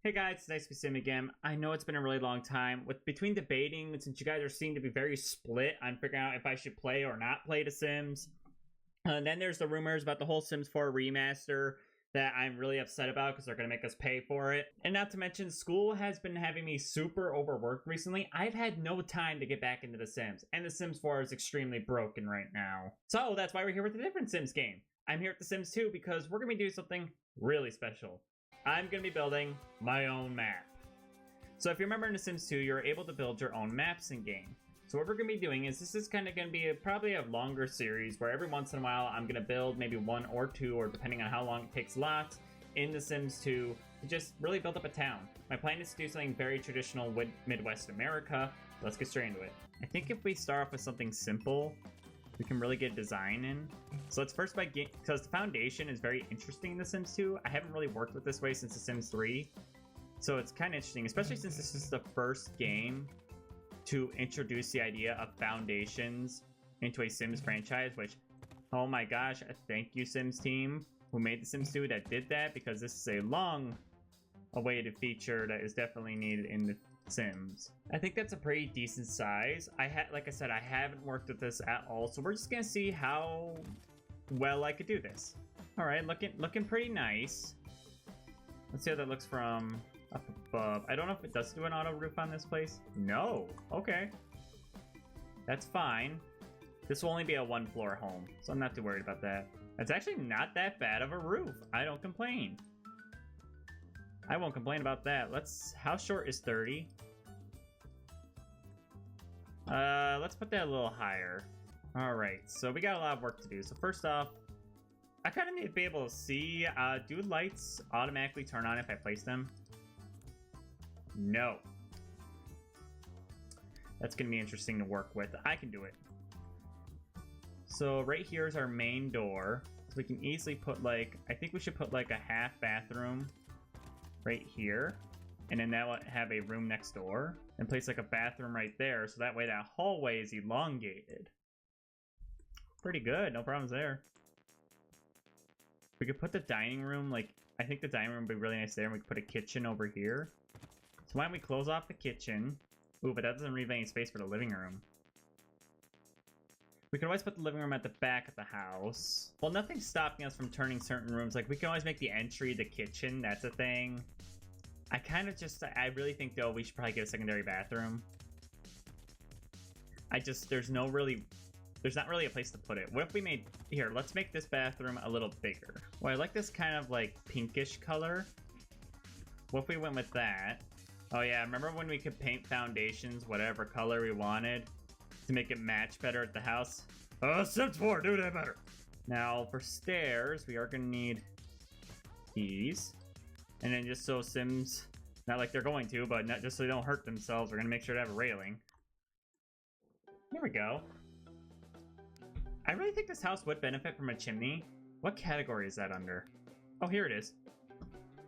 Hey guys, it's nice to be sim again. I know it's been a really long time. Between debating, since you guys are seem to be very split on figuring out if I should play or not play The Sims. And then there's the rumors about the whole Sims 4 remaster that I'm really upset about because they're going to make us pay for it. And not to mention, school has been having me super overworked recently. I've had no time to get back into The Sims, and The Sims 4 is extremely broken right now. So that's why we're here with a different Sims game. I'm here at The Sims 2 because we're going to be doing something really special. I'm going to be building my own map. So if you remember in The Sims 2, you're able to build your own maps in game. So what we're going to be doing is this is kind of going to be probably a longer series where every once in a while I'm going to build maybe one or two, or depending on how long it takes lots, in The Sims 2 to just really build up a town. My plan is to do something very traditional with Midwest America. Let's get straight into it. I think if we start off with something simple, we can really get design in. So let's first because the foundation is very interesting in The Sims 2. I haven't really worked with this way since The Sims 3. So it's kind of interesting, especially since this is the first game to introduce the idea of foundations into a Sims franchise, which, oh my gosh, thank you Sims team who made The Sims 2 that did that, because this is a long awaited feature that is definitely needed in the Sims. I think that's a pretty decent size. Like I said, I haven't worked with this at all, so we're just gonna see how well I could do this. All right, looking pretty nice. Let's see how that looks from up above. I don't know if it does do an auto roof on this place. No. Okay. That's fine. This will only be a one-floor home, so I'm not too worried about that. It's actually not that bad of a roof. I don't complain. I won't complain about that. How short is 30? Let's put that a little higher. All right, so we got a lot of work to do. So first off, I kind of need to be able to see, do lights automatically turn on if I place them? No. That's going to be interesting to work with. I can do it. So right here is our main door. So we can easily put I think we should put a half bathroom right here. And then that will have a room next door. And place a bathroom right there. So that way that hallway is elongated. Pretty good. No problems there. We could put the dining room, I think the dining room would be really nice there. And we could put a kitchen over here. So why don't we close off the kitchen? Ooh, but that doesn't leave any space for the living room. We can always put the living room at the back of the house. Well, nothing's stopping us from turning certain rooms. We can always make the entry the kitchen. That's a thing. I really think, though, we should probably get a secondary bathroom. There's not really a place to put it. What if we made... Here, let's make this bathroom a little bigger. Well, I like this kind of, pinkish color. What if we went with that? Oh, yeah, remember when we could paint foundations whatever color we wanted to make it match better at the house? Sims 4, do that better! Now, for stairs, we are going to need these. And then just so Sims... Not like they're going to, but not just so they don't hurt themselves, we're going to make sure to have a railing. There we go. I really think this house would benefit from a chimney. What category is that under? Oh, here it is.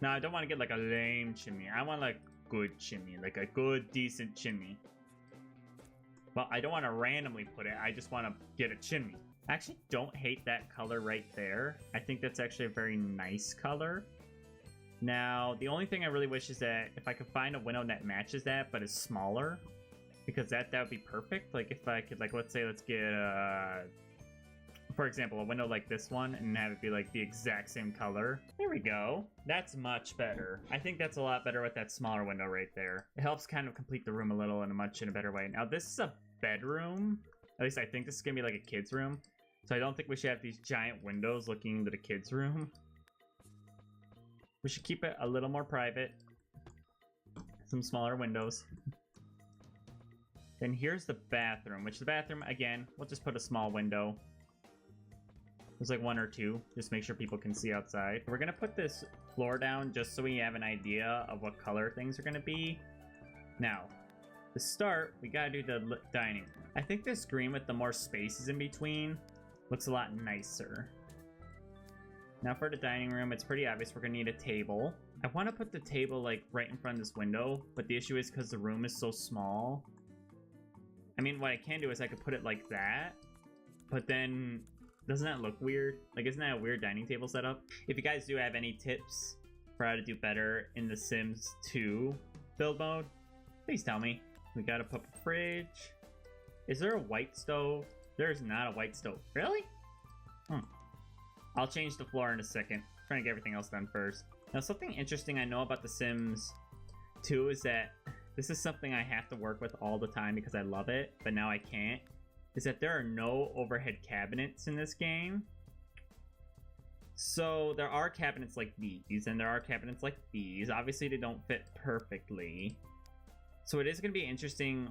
No, I don't want to get a lame chimney. I want good chimney, a good, decent chimney. Well, I don't want to randomly put it. I just want to get a chimney. I actually don't hate that color right there. I think that's actually a very nice color. Now, the only thing I really wish is that if I could find a window that matches that, but is smaller, because that would be perfect. If I could, let's get, for example, a window like this one, and have it be the exact same color. There we go. That's much better. I think that's a lot better with that smaller window right there. It helps kind of complete the room a little in a better way. Now, this is a bedroom. At least I think this is gonna be a kid's room. So I don't think we should have these giant windows looking into the kid's room. We should keep it a little more private. Some smaller windows. Then here's the bathroom, which the bathroom, again, we'll just put a small window. There's one or two, just make sure people can see outside. We're gonna put this floor down just so we have an idea of what color things are gonna be. Now, to start, we gotta do the dining room. I think this green with the more spaces in between looks a lot nicer. Now for the dining room, it's pretty obvious we're gonna need a table. I wanna put the table right in front of this window, but the issue is because the room is so small. I mean, what I can do is I could put it like that, but then doesn't that look weird? Isn't that a weird dining table setup? If you guys do have any tips for how to do better in the Sims 2 build mode? Please tell me. We gotta put a fridge. Is there a white stove? There's not a white stove. Really? I'll change the floor in a second. I'm trying to get everything else done first. Now, something interesting I know about the Sims 2 is that this is something I have to work with all the time because I love it, but now I can't, is that there are no overhead cabinets in this game. So there are cabinets like these, and there are cabinets like these. Obviously, they don't fit perfectly. So it is going to be interesting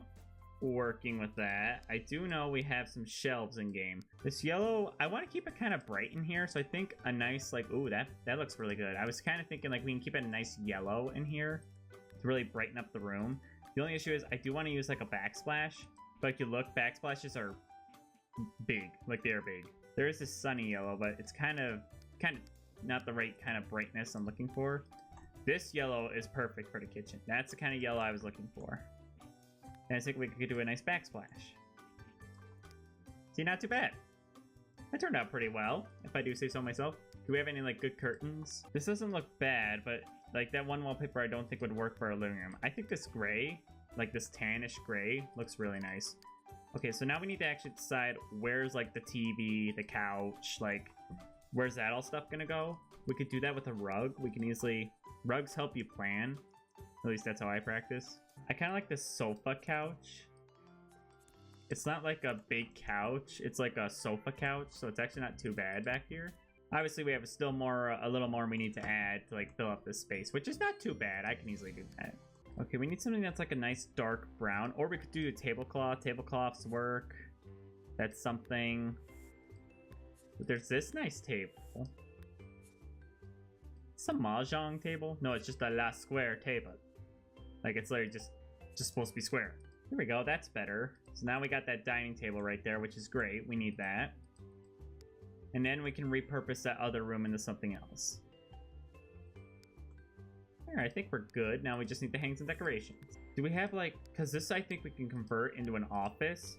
working with that. I do know we have some shelves in game. This yellow, I want to keep it kind of bright in here, so I think a nice, like, ooh, that looks really good. I was kind of thinking, like, we can keep it a nice yellow in here to really brighten up the room. The only issue is I do want to use, like, a backsplash. But if you look, backsplashes are big. Like, they are big. There is this sunny yellow, but it's kind of not the right kind of brightness I'm looking for. This yellow is perfect for the kitchen. That's the kind of yellow I was looking for. And I think we could do a nice backsplash. See, not too bad. That turned out pretty well, if I do say so myself. Do we have any, like, good curtains? This doesn't look bad, but, like, that one wallpaper I don't think would work for our living room. I think this gray, like this tannish gray, looks really nice. Okay, so now we need to actually decide where's, like, the TV, the couch, like, where's that all stuff gonna go? We could do that with a rug. We can easily... Rugs help you plan. At least that's how I practice. I kind of like this sofa couch. It's not like a big couch. It's like a sofa couch, so it's actually not too bad back here. Obviously, we have a little more we need to add to, like, fill up this space, which is not too bad. I can easily do that. Okay, we need something that's like a nice dark brown, or we could do a tablecloth. Tablecloths work. That's something. But there's this nice table. It's a mahjong table? No, it's just a la square table. Like, it's literally just supposed to be square. Here we go, that's better. So now we got that dining table right there, which is great. We need that. And then we can repurpose that other room into something else. Alright, I think we're good. Now we just need to hang some decorations. Do we have, like... Because this, I think we can convert into an office.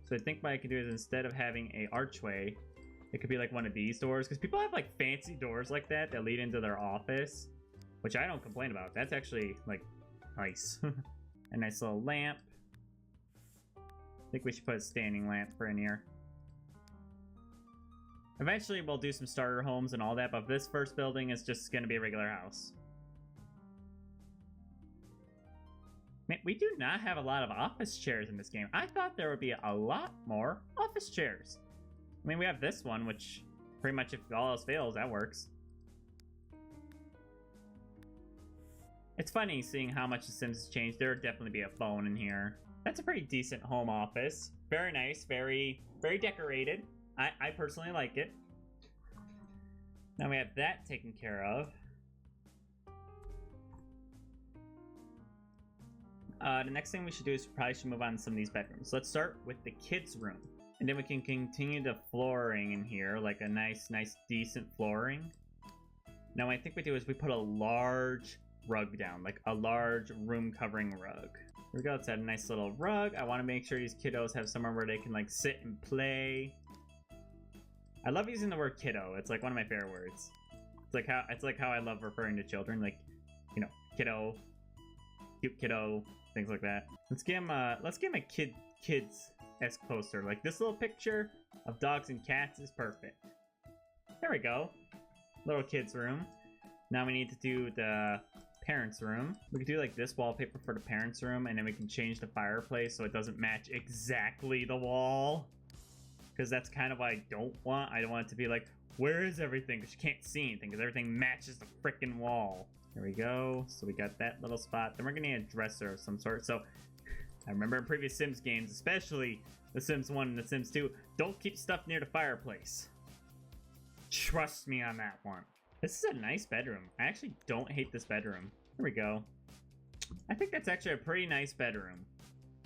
So I think what I can do is, instead of having a archway, it could be like one of these doors. Because people have, like, fancy doors like that lead into their office. Which I don't complain about. That's actually, like, nice. A nice little lamp. I think we should put a standing lamp for in here. Eventually, we'll do some starter homes and all that, but this first building is just going to be a regular house. Man, we do not have a lot of office chairs in this game. I thought there would be a lot more office chairs. I mean, we have this one, which pretty much, if all else fails, that works. It's funny seeing how much The Sims has changed. There would definitely be a phone in here. That's a pretty decent home office. Very nice, very decorated. I personally like it. Now we have that taken care of. The next thing we should do is probably should move on to some of these bedrooms. Let's start with the kids' room. And then we can continue the flooring in here, like a nice, decent flooring. Now what I think we do is we put a large rug down, like a large room covering rug. Here we go, let's add a nice little rug. I want to make sure these kiddos have somewhere where they can, like, sit and play. I love using the word kiddo. It's like one of my favorite words. It's like how I love referring to children, like, you know, kiddo, cute kiddo, things like that. Let's give him a kids-esque poster. Like, this little picture of dogs and cats is perfect. There we go. Little kids room. Now we need to do the parents room. We could do like this wallpaper for the parents room, and then we can change the fireplace so it doesn't match exactly the wall. Because that's kind of what I don't want. I don't want it to be like, where is everything? Because you can't see anything because everything matches the freaking wall. There we go. So we got that little spot. Then we're going to need a dresser of some sort. So I remember in previous Sims games, especially The Sims 1 and The Sims 2, don't keep stuff near the fireplace. Trust me on that one. This is a nice bedroom. I actually don't hate this bedroom. Here we go. I think that's actually a pretty nice bedroom,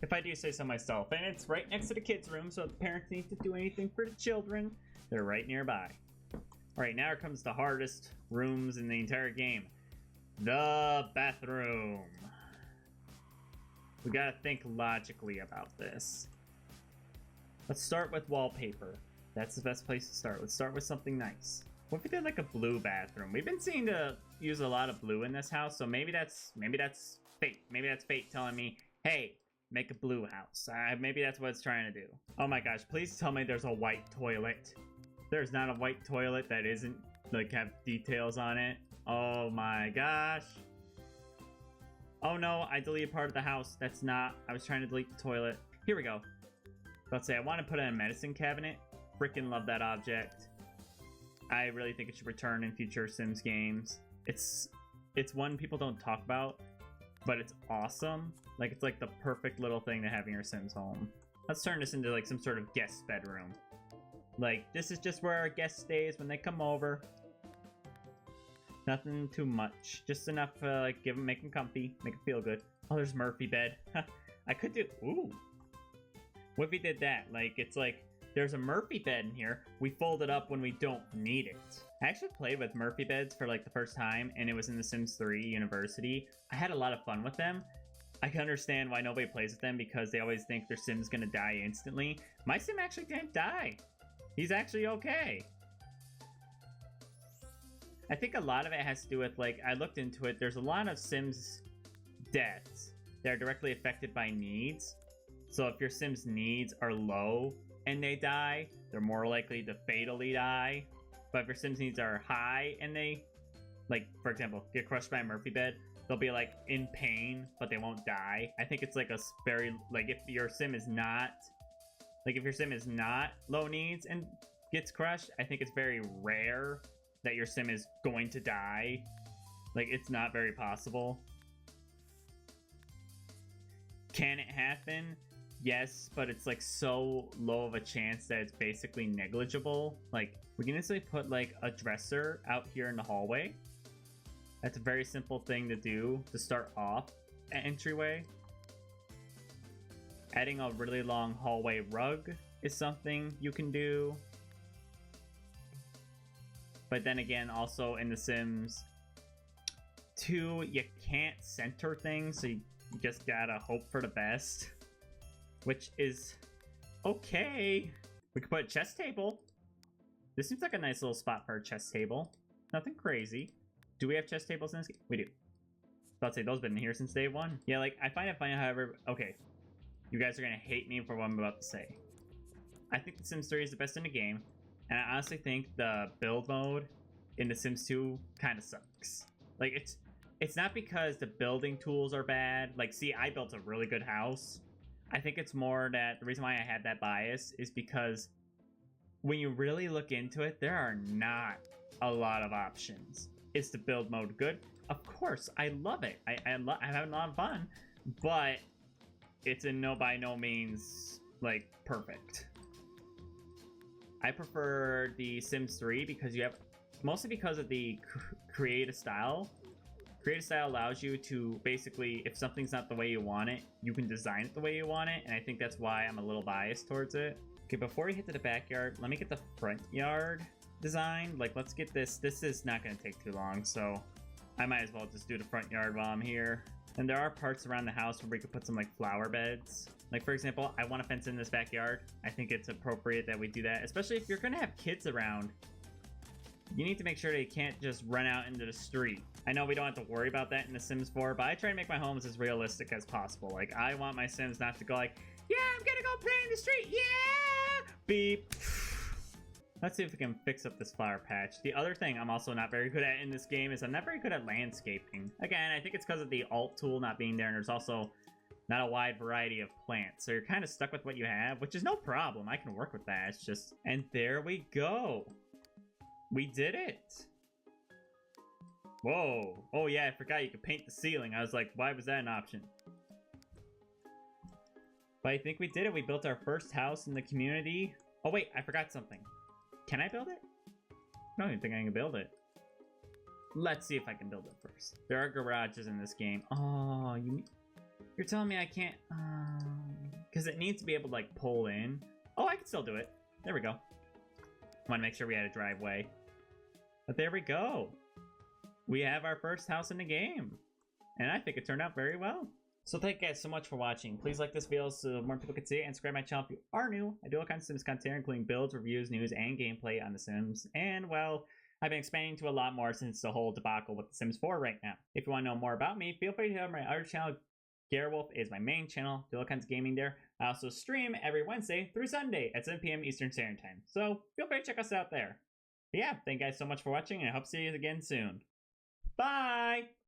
if I do say so myself. And it's right next to the kids' room, so if the parents need to do anything for the children, they're right nearby. Alright, now here comes the hardest rooms in the entire game. The bathroom. We gotta think logically about this. Let's start with wallpaper. That's the best place to start. Let's start with something nice. What if we did like a blue bathroom? We've been seeing to use a lot of blue in this house, so maybe that's fate. Maybe that's fate telling me, hey, make a blue house. Maybe that's what it's trying to do. Oh my gosh, please tell me there's a white toilet. There's not a white toilet that isn't like have details on it. Oh my gosh. Oh no, I deleted part of the house. That's not, I was trying to delete the toilet. Here we go. Let's say I want to put in a medicine cabinet. Freaking love that object. I really think it should return in future Sims games. It's one people don't talk about, but it's awesome. Like, it's like the perfect little thing to have in your Sims home. Let's turn this into like some sort of guest bedroom. Like, this is just where our guest stays when they come over. Nothing too much. Just enough to like make them comfy, make them feel good. Oh, there's Murphy bed. I could do, ooh. What if we did that? Like, it's like, there's a Murphy bed in here. We fold it up when we don't need it. I actually played with Murphy beds for like the first time, and it was in The Sims 3 University. I had a lot of fun with them. I can understand why nobody plays with them because they always think their Sim's gonna die instantly. My Sim actually didn't die. He's actually okay. I think a lot of it has to do with, like, I looked into it. There's a lot of Sims deaths that are directly affected by needs. So if your Sim's needs are low and they die, they're more likely to fatally die. But if your Sim's needs are high and they, like, for example, get crushed by a Murphy bed, they'll be, like, in pain, but they won't die. I think it's, like, a very, like, if your Sim is not, like, if your Sim is not low needs and gets crushed, I think it's very rare that your Sim is going to die. Like, it's not very possible. Can it happen? Yes, but it's like so low of a chance that it's basically negligible. Like, we can easily put like a dresser out here in the hallway. That's a very simple thing to do to start off an entryway. Adding a really long hallway rug is something you can do. But then again, also in The Sims 2, you can't center things, so you just gotta hope for the best. Which is okay. We could put a chess table. This seems like a nice little spot for a chess table. Nothing crazy. Do we have chess tables in this game? We do. I'd say those have been here since day one. Yeah, like, I find it funny, however... Okay. You guys are gonna hate me for what I'm about to say. I think The Sims 3 is the best in the game. And I honestly think the build mode in The Sims 2 kind of sucks. Like, it's not because the building tools are bad. Like, see, I built a really good house. I think it's more that the reason why I had that bias is because when you really look into it, there are not a lot of options. Is the build mode good? Of course, I love it. I'm having a lot of fun, but it's by no means like perfect. I prefer the Sims 3 because you have, mostly because of the creative style. Creative style allows you to basically, if something's not the way you want it, you can design it the way you want it, and I think that's why I'm a little biased towards it. Okay, before we hit to the backyard, let me get the front yard design. Like, let's get this. This is not going to take too long, so I might as well just do the front yard while I'm here. And there are parts around the house where we could put some, like, flower beds. Like, for example, I want to fence in this backyard. I think it's appropriate that we do that, especially if you're going to have kids around. You need to make sure they can't just run out into the street. I know we don't have to worry about that in The Sims 4, but I try to make my homes as realistic as possible. Like, I want my Sims not to go like, yeah, I'm gonna go play in the street, yeah! Beep. Let's see if we can fix up this flower patch. The other thing I'm also not very good at in this game is I'm not very good at landscaping. Again, I think it's because of the alt tool not being there, and there's also not a wide variety of plants. So you're kind of stuck with what you have, which is no problem. I can work with that. It's just... And there we go. We did it! Whoa! Oh yeah, I forgot you could paint the ceiling. I was like, why was that an option? But I think we did it. We built our first house in the community. Oh wait, I forgot something. Can I build it? I don't even think I can build it. Let's see if I can build it first. There are garages in this game. Oh, you're telling me I can't... Because it needs to be able to, like, pull in. Oh, I can still do it. There we go. I want to make sure we had a driveway. But there we go. We have our first house in the game. And I think it turned out very well. So thank you guys so much for watching. Please like this video so more people can see it, and subscribe to my channel if you are new. I do all kinds of Sims content, including builds, reviews, news, and gameplay on The Sims. And, well, I've been expanding to a lot more since the whole debacle with The Sims 4 right now. If you want to know more about me, feel free to head over my other channel. Garrwolf is my main channel. Do all kinds of gaming there. I also stream every Wednesday through Sunday at 7 p.m. Eastern Standard Time. So feel free to check us out there. But yeah, thank you guys so much for watching, and I hope to see you again soon. Bye!